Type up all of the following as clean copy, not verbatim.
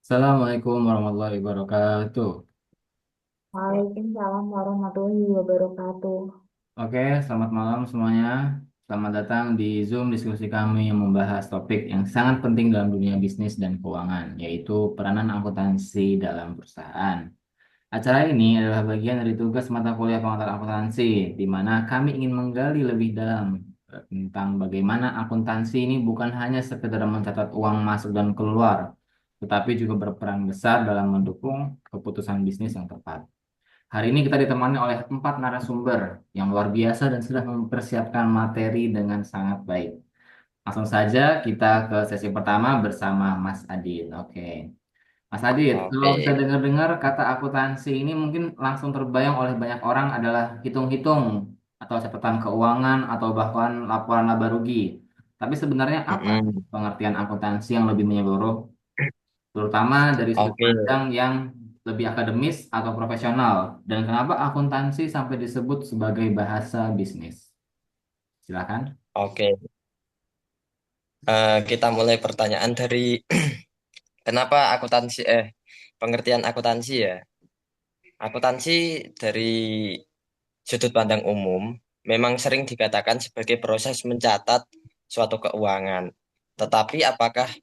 Assalamualaikum warahmatullahi wabarakatuh. Waalaikumsalam warahmatullahi wabarakatuh. Oke, selamat malam semuanya. Selamat datang di Zoom diskusi kami yang membahas topik yang sangat penting dalam dunia bisnis dan keuangan, yaitu peranan akuntansi dalam perusahaan. Acara ini adalah bagian dari tugas mata kuliah pengantar akuntansi, di mana kami ingin menggali lebih dalam tentang bagaimana akuntansi ini bukan hanya sekedar mencatat uang masuk dan keluar, tetapi juga berperan besar dalam mendukung keputusan bisnis yang tepat. Hari ini kita ditemani oleh empat narasumber yang luar biasa dan sudah mempersiapkan materi dengan sangat baik. Langsung saja kita ke sesi pertama bersama Mas Adit. Oke, Mas Adit, kalau kita Oke. dengar-dengar kata akuntansi ini mungkin langsung terbayang oleh banyak orang adalah hitung-hitung atau catatan keuangan atau bahkan laporan laba rugi. Tapi sebenarnya apa Mm-mm. pengertian akuntansi yang lebih menyeluruh? Terutama dari sudut Oke, pandang yang lebih akademis atau profesional. Dan kenapa akuntansi sampai disebut sebagai bahasa bisnis? Silakan. oke. Kita mulai pertanyaan dari kenapa akuntansi, pengertian akuntansi ya. Akuntansi dari sudut pandang umum memang sering dikatakan sebagai proses mencatat suatu keuangan. Tetapi apakah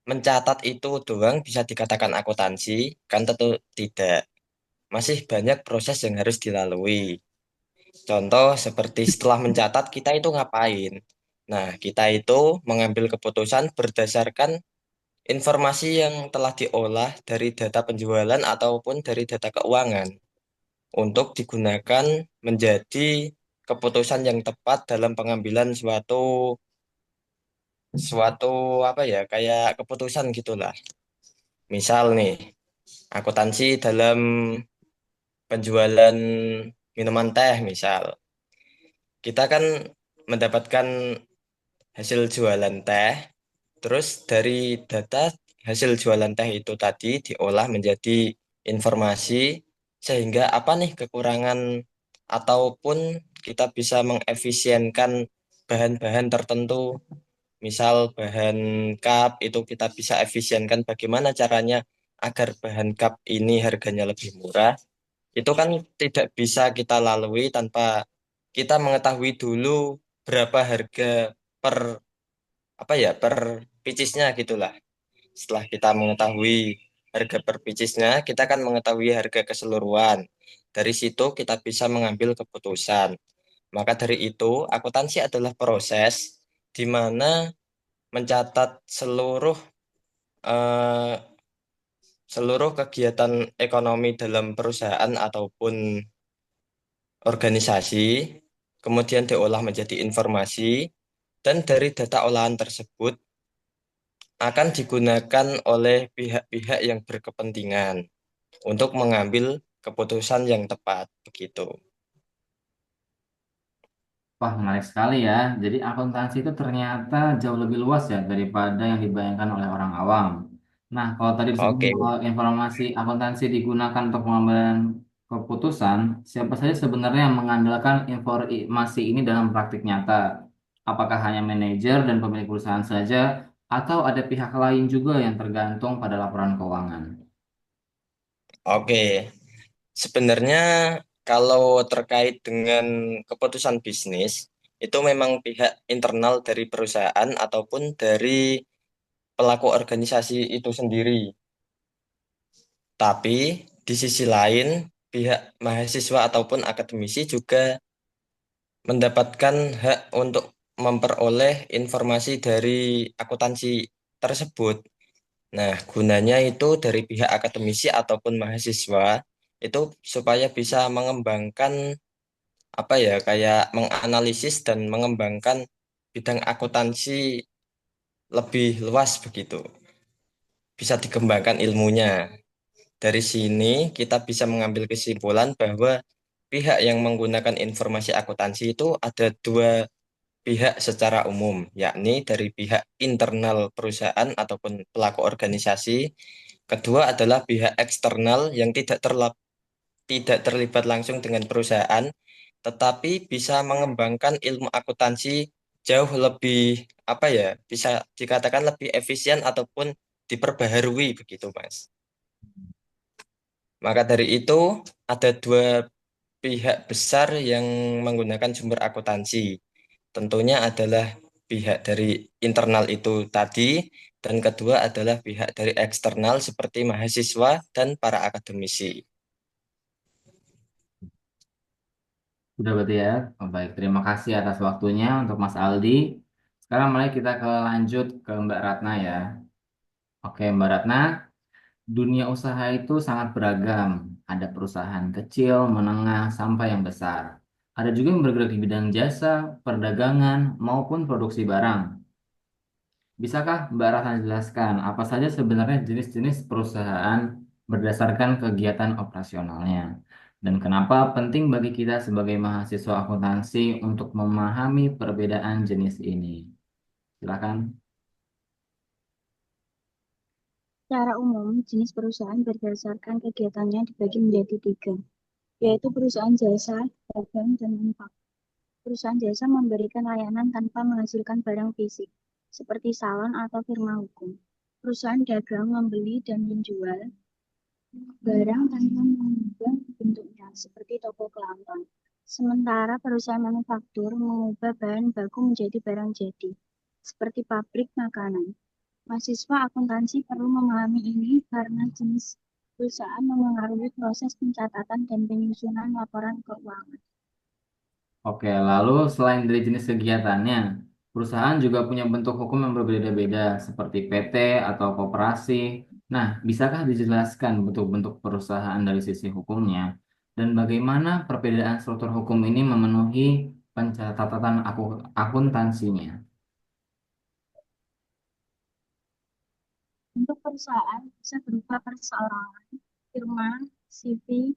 mencatat itu doang bisa dikatakan akuntansi? Kan tentu tidak. Masih banyak proses yang harus dilalui. Contoh seperti setelah mencatat kita itu ngapain? Nah, kita itu mengambil keputusan berdasarkan informasi yang telah diolah dari data penjualan ataupun dari data keuangan untuk digunakan menjadi keputusan yang tepat dalam pengambilan suatu suatu apa ya, kayak keputusan gitulah. Misal nih, akuntansi dalam penjualan minuman teh misal. Kita kan mendapatkan hasil jualan teh, terus dari data hasil jualan teh itu tadi diolah menjadi informasi sehingga apa nih kekurangan ataupun kita bisa mengefisienkan bahan-bahan tertentu. Misal bahan cup itu kita bisa efisienkan bagaimana caranya agar bahan cup ini harganya lebih murah. Itu kan tidak bisa kita lalui tanpa kita mengetahui dulu berapa harga per apa ya per picisnya gitulah. Setelah kita mengetahui harga per picisnya, kita akan mengetahui harga keseluruhan. Dari situ kita bisa mengambil keputusan. Maka dari itu, akuntansi adalah proses di mana mencatat eh, seluruh kegiatan ekonomi dalam perusahaan ataupun organisasi, kemudian diolah menjadi informasi, dan dari data olahan tersebut akan digunakan oleh pihak-pihak yang berkepentingan untuk mengambil keputusan yang tepat begitu. Wah, menarik sekali ya. Jadi akuntansi itu ternyata jauh lebih luas ya daripada yang dibayangkan oleh orang awam. Nah, kalau tadi disebut Oke, bahwa informasi akuntansi digunakan untuk pengambilan keputusan, siapa saja sebenarnya yang mengandalkan informasi ini dalam praktik nyata? Apakah hanya manajer dan pemilik perusahaan saja, atau ada pihak lain juga yang tergantung pada laporan keuangan? oke. Sebenarnya kalau terkait dengan keputusan bisnis, itu memang pihak internal dari perusahaan ataupun dari pelaku organisasi itu sendiri. Tapi di sisi lain, pihak mahasiswa ataupun akademisi juga mendapatkan hak untuk memperoleh informasi dari akuntansi tersebut. Nah, gunanya itu dari pihak akademisi ataupun mahasiswa itu supaya bisa mengembangkan apa ya, kayak menganalisis dan mengembangkan bidang akuntansi lebih luas begitu. Bisa dikembangkan ilmunya. Dari sini kita bisa mengambil kesimpulan bahwa pihak yang menggunakan informasi akuntansi itu ada dua pihak secara umum, yakni dari pihak internal perusahaan ataupun pelaku organisasi. Kedua adalah pihak eksternal yang tidak terlibat langsung dengan perusahaan, tetapi bisa mengembangkan ilmu akuntansi jauh lebih apa ya, bisa dikatakan lebih efisien ataupun diperbaharui begitu, Mas. Maka dari itu ada dua pihak besar yang menggunakan sumber akuntansi. Tentunya adalah pihak dari internal itu tadi, dan kedua adalah pihak dari eksternal seperti mahasiswa dan para akademisi. Sudah berarti ya. Oh, baik, terima kasih atas waktunya untuk Mas Aldi. Sekarang mari kita lanjut ke Mbak Ratna ya. Oke, Mbak Ratna, dunia usaha itu sangat beragam. Ada perusahaan kecil, menengah, sampai yang besar. Ada juga yang bergerak di bidang jasa, perdagangan, maupun produksi barang. Bisakah Mbak Ratna jelaskan apa saja sebenarnya jenis-jenis perusahaan berdasarkan kegiatan operasionalnya? Dan kenapa penting bagi kita sebagai mahasiswa akuntansi untuk memahami perbedaan jenis ini? Silakan. Secara umum, jenis perusahaan berdasarkan kegiatannya dibagi menjadi tiga, yaitu perusahaan jasa, dagang, dan manufaktur. Perusahaan jasa memberikan layanan tanpa menghasilkan barang fisik, seperti salon atau firma hukum. Perusahaan dagang membeli dan menjual barang tanpa mengubah bentuknya, seperti toko kelontong. Sementara perusahaan manufaktur mengubah bahan baku menjadi barang jadi, seperti pabrik makanan. Mahasiswa akuntansi perlu memahami ini karena jenis perusahaan memengaruhi proses pencatatan dan penyusunan laporan keuangan. Oke, lalu selain dari jenis kegiatannya, perusahaan juga punya bentuk hukum yang berbeda-beda, seperti PT atau koperasi. Nah, bisakah dijelaskan bentuk-bentuk perusahaan dari sisi hukumnya, dan bagaimana perbedaan struktur hukum ini memenuhi pencatatan akuntansinya? Untuk perusahaan bisa berupa perseorangan, firma, CV,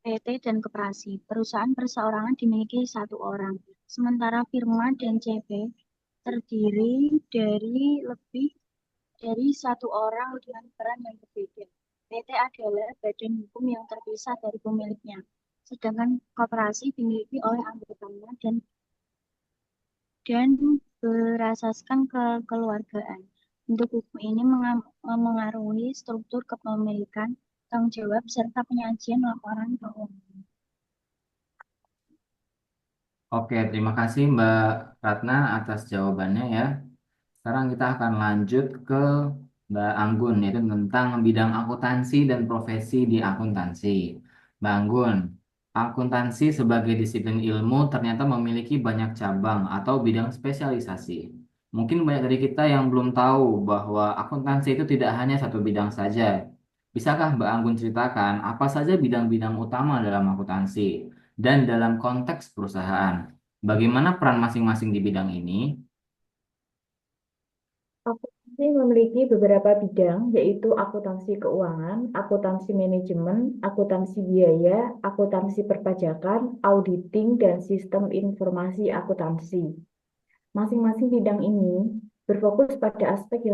PT, dan koperasi. Perusahaan perseorangan dimiliki satu orang, sementara firma dan CP terdiri dari lebih dari satu orang dengan peran yang berbeda. PT adalah badan hukum yang terpisah dari pemiliknya, sedangkan koperasi dimiliki oleh anggotanya dan berasaskan kekeluargaan. Bentuk hukum ini mengaruhi struktur kepemilikan, tanggung jawab, serta penyajian laporan keuangan. Oke, terima kasih Mbak Ratna atas jawabannya ya. Sekarang kita akan lanjut ke Mbak Anggun, yaitu tentang bidang akuntansi dan profesi di akuntansi. Mbak Anggun, akuntansi sebagai disiplin ilmu ternyata memiliki banyak cabang atau bidang spesialisasi. Mungkin banyak dari kita yang belum tahu bahwa akuntansi itu tidak hanya satu bidang saja. Bisakah Mbak Anggun ceritakan apa saja bidang-bidang utama dalam akuntansi dan dalam konteks perusahaan? Bagaimana peran masing-masing di bidang ini? Akuntansi memiliki beberapa bidang, yaitu akuntansi keuangan, akuntansi manajemen, akuntansi biaya, akuntansi perpajakan, auditing, dan sistem informasi akuntansi. Masing-masing bidang ini berfokus pada aspek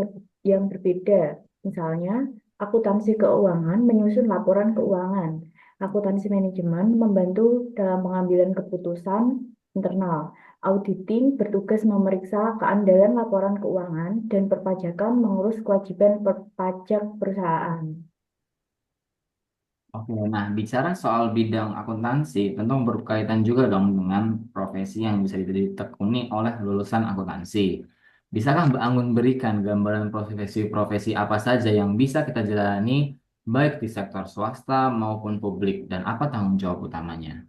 yang berbeda. Misalnya, akuntansi keuangan menyusun laporan keuangan, akuntansi manajemen membantu dalam pengambilan keputusan internal, auditing bertugas memeriksa keandalan laporan keuangan, dan perpajakan mengurus kewajiban pajak perusahaan. Oke, nah bicara soal bidang akuntansi, tentu berkaitan juga dong dengan profesi yang bisa ditekuni oleh lulusan akuntansi. Bisakah Mbak Anggun berikan gambaran profesi-profesi apa saja yang bisa kita jalani baik di sektor swasta maupun publik dan apa tanggung jawab utamanya?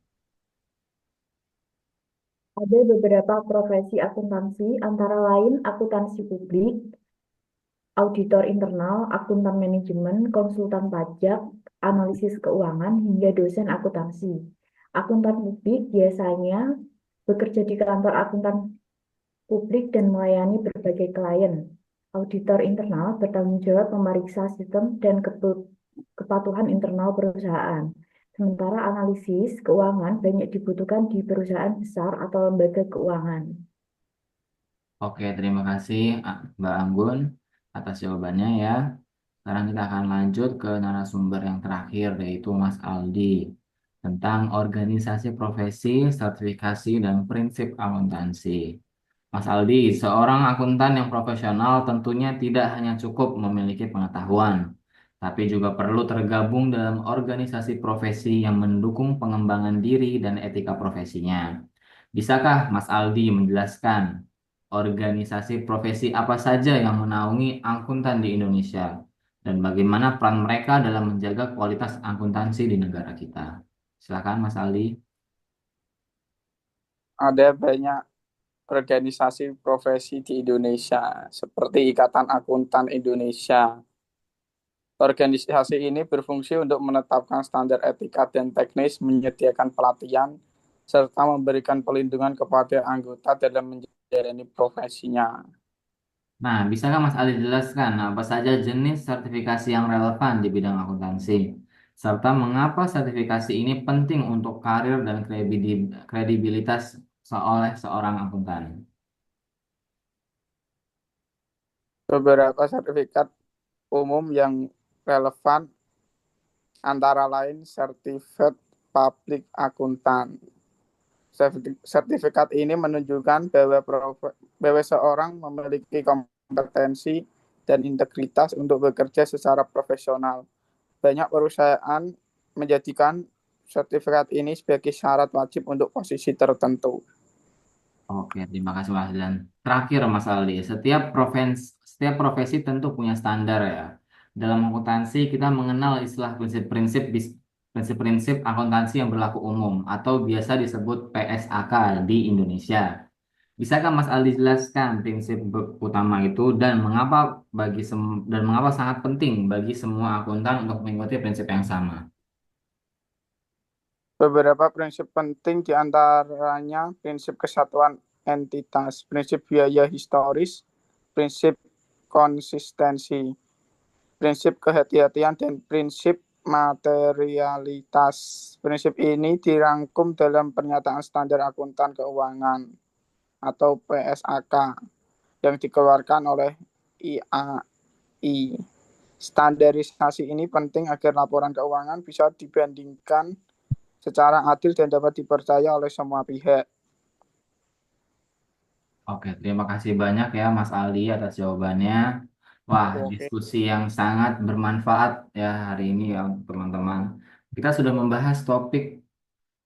Ada beberapa profesi akuntansi, antara lain akuntansi publik, auditor internal, akuntan manajemen, konsultan pajak, analisis keuangan, hingga dosen akuntansi. Akuntan publik biasanya bekerja di kantor akuntan publik dan melayani berbagai klien. Auditor internal bertanggung jawab memeriksa sistem dan kepatuhan internal perusahaan. Sementara analisis keuangan banyak dibutuhkan di perusahaan besar atau lembaga keuangan. Oke, terima kasih Mbak Anggun atas jawabannya ya. Sekarang kita akan lanjut ke narasumber yang terakhir yaitu Mas Aldi tentang organisasi profesi, sertifikasi, dan prinsip akuntansi. Mas Aldi, seorang akuntan yang profesional tentunya tidak hanya cukup memiliki pengetahuan, tapi juga perlu tergabung dalam organisasi profesi yang mendukung pengembangan diri dan etika profesinya. Bisakah Mas Aldi menjelaskan organisasi profesi apa saja yang menaungi akuntan di Indonesia dan bagaimana peran mereka dalam menjaga kualitas akuntansi di negara kita? Silakan Mas Aldi. Ada banyak organisasi profesi di Indonesia, seperti Ikatan Akuntan Indonesia. Organisasi ini berfungsi untuk menetapkan standar etika dan teknis, menyediakan pelatihan, serta memberikan pelindungan kepada anggota dalam menjalani profesinya. Nah, bisakah Mas Ali jelaskan apa saja jenis sertifikasi yang relevan di bidang akuntansi, serta mengapa sertifikasi ini penting untuk karir dan kredibilitas seorang akuntan? Beberapa sertifikat umum yang relevan antara lain Certified Public Accountant. Sertifikat ini menunjukkan bahwa seorang memiliki kompetensi dan integritas untuk bekerja secara profesional. Banyak perusahaan menjadikan sertifikat ini sebagai syarat wajib untuk posisi tertentu. Oke, terima kasih Mas. Dan terakhir Mas Aldi, setiap profesi tentu punya standar ya. Dalam akuntansi kita mengenal istilah prinsip-prinsip akuntansi yang berlaku umum atau biasa disebut PSAK di Indonesia. Bisakah Mas Aldi jelaskan prinsip utama itu dan mengapa sangat penting bagi semua akuntan untuk mengikuti prinsip yang sama? Beberapa prinsip penting diantaranya prinsip kesatuan entitas, prinsip biaya historis, prinsip konsistensi, prinsip kehati-hatian, dan prinsip materialitas. Prinsip ini dirangkum dalam Pernyataan Standar Akuntan Keuangan atau PSAK yang dikeluarkan oleh IAI. Standarisasi ini penting agar laporan keuangan bisa dibandingkan secara adil dan dapat dipercaya oleh semua pihak. Oke, terima kasih banyak ya Mas Aldi atas jawabannya. Wah, Oke. diskusi yang sangat bermanfaat ya hari ini ya untuk teman-teman. Kita sudah membahas topik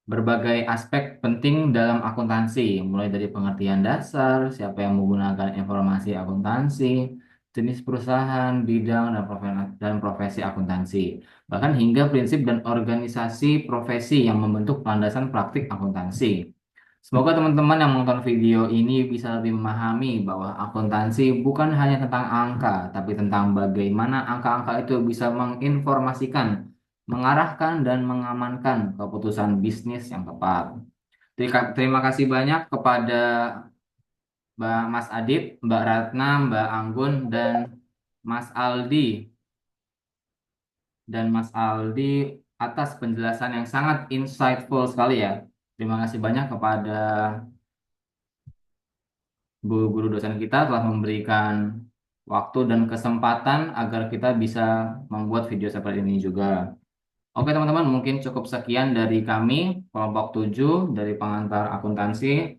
berbagai aspek penting dalam akuntansi, mulai dari pengertian dasar, siapa yang menggunakan informasi akuntansi, jenis perusahaan, bidang, dan profesi akuntansi. Bahkan hingga prinsip dan organisasi profesi yang membentuk landasan praktik akuntansi. Semoga teman-teman yang menonton video ini bisa lebih memahami bahwa akuntansi bukan hanya tentang angka, tapi tentang bagaimana angka-angka itu bisa menginformasikan, mengarahkan, dan mengamankan keputusan bisnis yang tepat. Terima kasih banyak kepada Mas Adib, Mbak Ratna, Mbak Anggun, Mas Aldi Mas Aldi atas penjelasan yang sangat insightful sekali ya. Terima kasih banyak kepada guru-guru dosen kita telah memberikan waktu dan kesempatan agar kita bisa membuat video seperti ini juga. Oke teman-teman, mungkin cukup sekian dari kami, kelompok 7 dari pengantar akuntansi.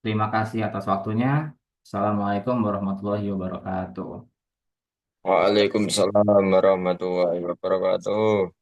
Terima kasih atas waktunya. Assalamualaikum warahmatullahi wabarakatuh. Waalaikumsalam warahmatullahi wabarakatuh.